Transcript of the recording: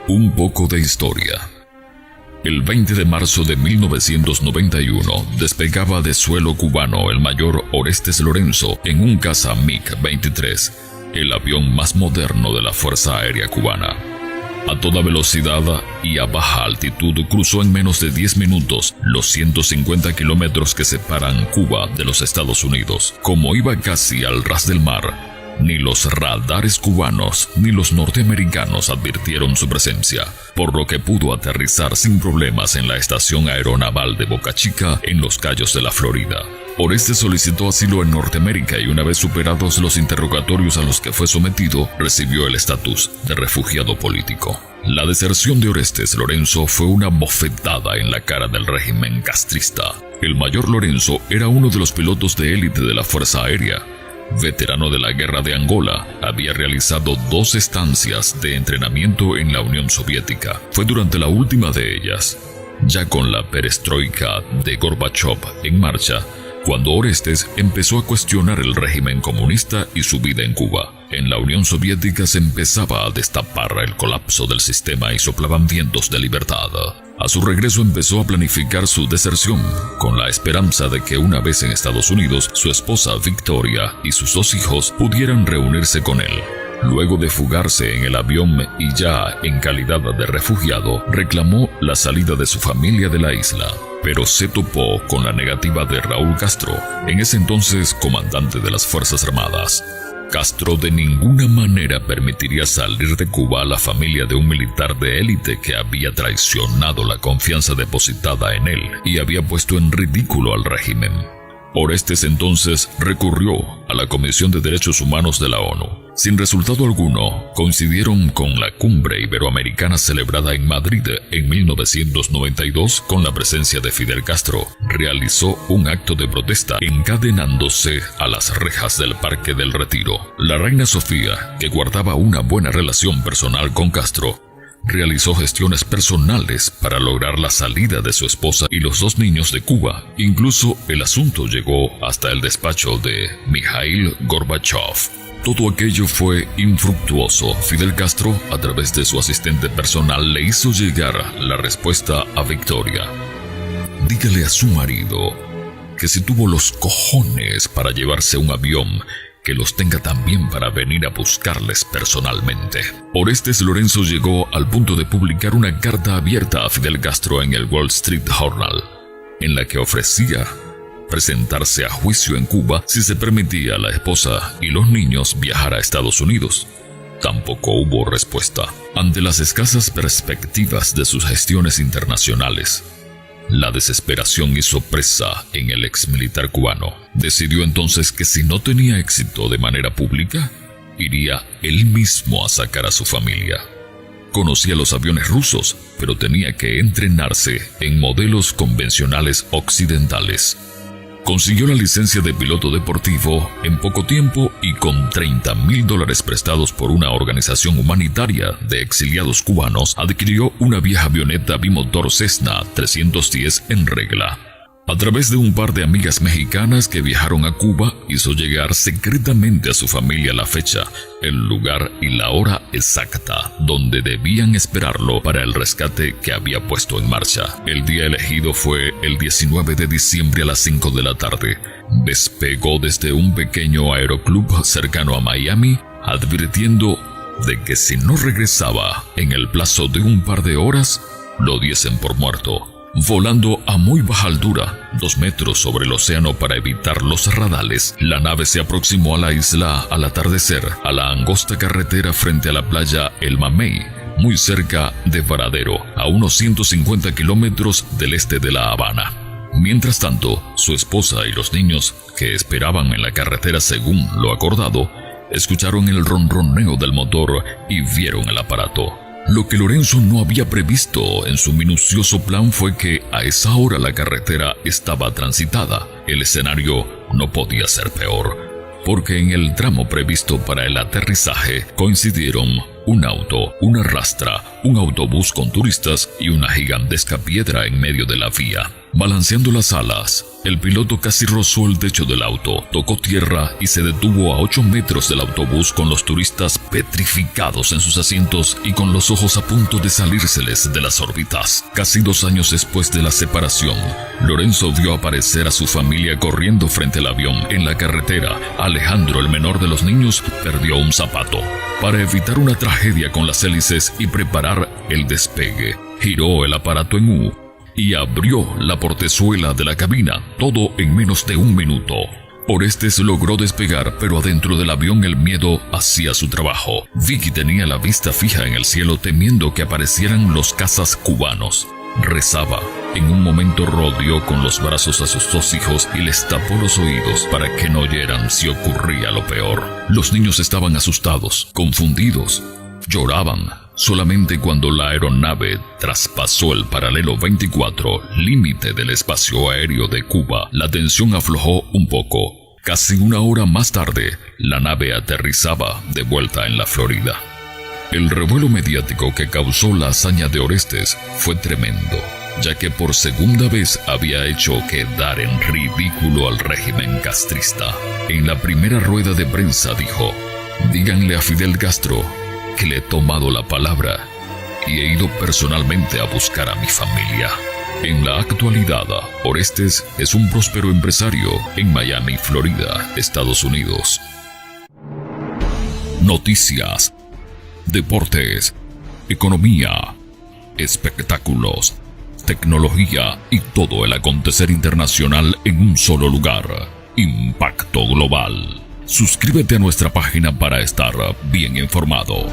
Un poco de historia. El 20 de marzo de 1991 despegaba de suelo cubano el mayor Orestes Lorenzo en un caza MiG-23, el avión más moderno de la Fuerza Aérea Cubana. A toda velocidad y a baja altitud cruzó en menos de 10 minutos los 150 kilómetros que separan Cuba de los Estados Unidos. Como iba casi al ras del mar, ni los radares cubanos ni los norteamericanos advirtieron su presencia, por lo que pudo aterrizar sin problemas en la estación aeronaval de Boca Chica, en los Cayos de la Florida. Orestes solicitó asilo en Norteamérica y una vez superados los interrogatorios a los que fue sometido, recibió el estatus de refugiado político. La deserción de Orestes Lorenzo fue una bofetada en la cara del régimen castrista. El mayor Lorenzo era uno de los pilotos de élite de la Fuerza Aérea. Veterano de la Guerra de Angola, había realizado 2 estancias de entrenamiento en la Unión Soviética. Fue durante la última de ellas, ya con la perestroika de Gorbachov en marcha, cuando Orestes empezó a cuestionar el régimen comunista y su vida en Cuba. En la Unión Soviética se empezaba a destapar el colapso del sistema y soplaban vientos de libertad. A su regreso empezó a planificar su deserción, con la esperanza de que una vez en Estados Unidos, su esposa Victoria y sus 2 hijos pudieran reunirse con él. Luego de fugarse en el avión y ya en calidad de refugiado, reclamó la salida de su familia de la isla, pero se topó con la negativa de Raúl Castro, en ese entonces comandante de las Fuerzas Armadas. Castro de ninguna manera permitiría salir de Cuba a la familia de un militar de élite que había traicionado la confianza depositada en él y había puesto en ridículo al régimen. Orestes entonces recurrió a la Comisión de Derechos Humanos de la ONU. Sin resultado alguno, coincidieron con la cumbre iberoamericana celebrada en Madrid en 1992 con la presencia de Fidel Castro. Realizó un acto de protesta encadenándose a las rejas del Parque del Retiro. La reina Sofía, que guardaba una buena relación personal con Castro, realizó gestiones personales para lograr la salida de su esposa y los 2 niños de Cuba. Incluso el asunto llegó hasta el despacho de Mikhail Gorbachov. Todo aquello fue infructuoso. Fidel Castro, a través de su asistente personal, le hizo llegar la respuesta a Victoria. Dígale a su marido que si tuvo los cojones para llevarse un avión, que los tenga también para venir a buscarles personalmente. Orestes Lorenzo llegó al punto de publicar una carta abierta a Fidel Castro en el Wall Street Journal, en la que ofrecía presentarse a juicio en Cuba si se permitía a la esposa y los niños viajar a Estados Unidos. Tampoco hubo respuesta. Ante las escasas perspectivas de sus gestiones internacionales, la desesperación hizo presa en el exmilitar cubano. Decidió entonces que si no tenía éxito de manera pública, iría él mismo a sacar a su familia. Conocía los aviones rusos, pero tenía que entrenarse en modelos convencionales occidentales. Consiguió la licencia de piloto deportivo en poco tiempo y con $30,000 prestados por una organización humanitaria de exiliados cubanos, adquirió una vieja avioneta bimotor Cessna 310 en regla. A través de un par de amigas mexicanas que viajaron a Cuba, hizo llegar secretamente a su familia la fecha, el lugar y la hora exacta donde debían esperarlo para el rescate que había puesto en marcha. El día elegido fue el 19 de diciembre a las 5 de la tarde. Despegó desde un pequeño aeroclub cercano a Miami, advirtiendo de que si no regresaba en el plazo de un par de horas, lo diesen por muerto. Volando a muy baja altura, 2 metros sobre el océano para evitar los radales, la nave se aproximó a la isla al atardecer, a la angosta carretera frente a la playa El Mamey, muy cerca de Varadero, a unos 150 kilómetros del este de La Habana. Mientras tanto, su esposa y los niños, que esperaban en la carretera según lo acordado, escucharon el ronroneo del motor y vieron el aparato. Lo que Lorenzo no había previsto en su minucioso plan fue que a esa hora la carretera estaba transitada. El escenario no podía ser peor, porque en el tramo previsto para el aterrizaje coincidieron un auto, una rastra, un autobús con turistas y una gigantesca piedra en medio de la vía. Balanceando las alas, el piloto casi rozó el techo del auto, tocó tierra y se detuvo a 8 metros del autobús con los turistas petrificados en sus asientos y con los ojos a punto de salírseles de las órbitas. Casi 2 años después de la separación, Lorenzo vio aparecer a su familia corriendo frente al avión. En la carretera, Alejandro, el menor de los niños, perdió un zapato. Para evitar una tragedia con las hélices y preparar el despegue, giró el aparato en U y abrió la portezuela de la cabina, todo en menos de 1 minuto. Orestes logró despegar, pero adentro del avión el miedo hacía su trabajo. Vicky tenía la vista fija en el cielo, temiendo que aparecieran los cazas cubanos. Rezaba. En un momento rodeó con los brazos a sus 2 hijos y les tapó los oídos para que no oyeran si ocurría lo peor. Los niños estaban asustados, confundidos, lloraban. Solamente cuando la aeronave traspasó el paralelo 24, límite del espacio aéreo de Cuba, la tensión aflojó un poco. Casi 1 hora más tarde, la nave aterrizaba de vuelta en la Florida. El revuelo mediático que causó la hazaña de Orestes fue tremendo, ya que por segunda vez había hecho quedar en ridículo al régimen castrista. En la primera rueda de prensa dijo: díganle a Fidel Castro que le he tomado la palabra y he ido personalmente a buscar a mi familia. En la actualidad, Orestes es un próspero empresario en Miami, Florida, Estados Unidos. Noticias, deportes, economía, espectáculos, tecnología y todo el acontecer internacional en un solo lugar. Impacto Global. Suscríbete a nuestra página para estar bien informado.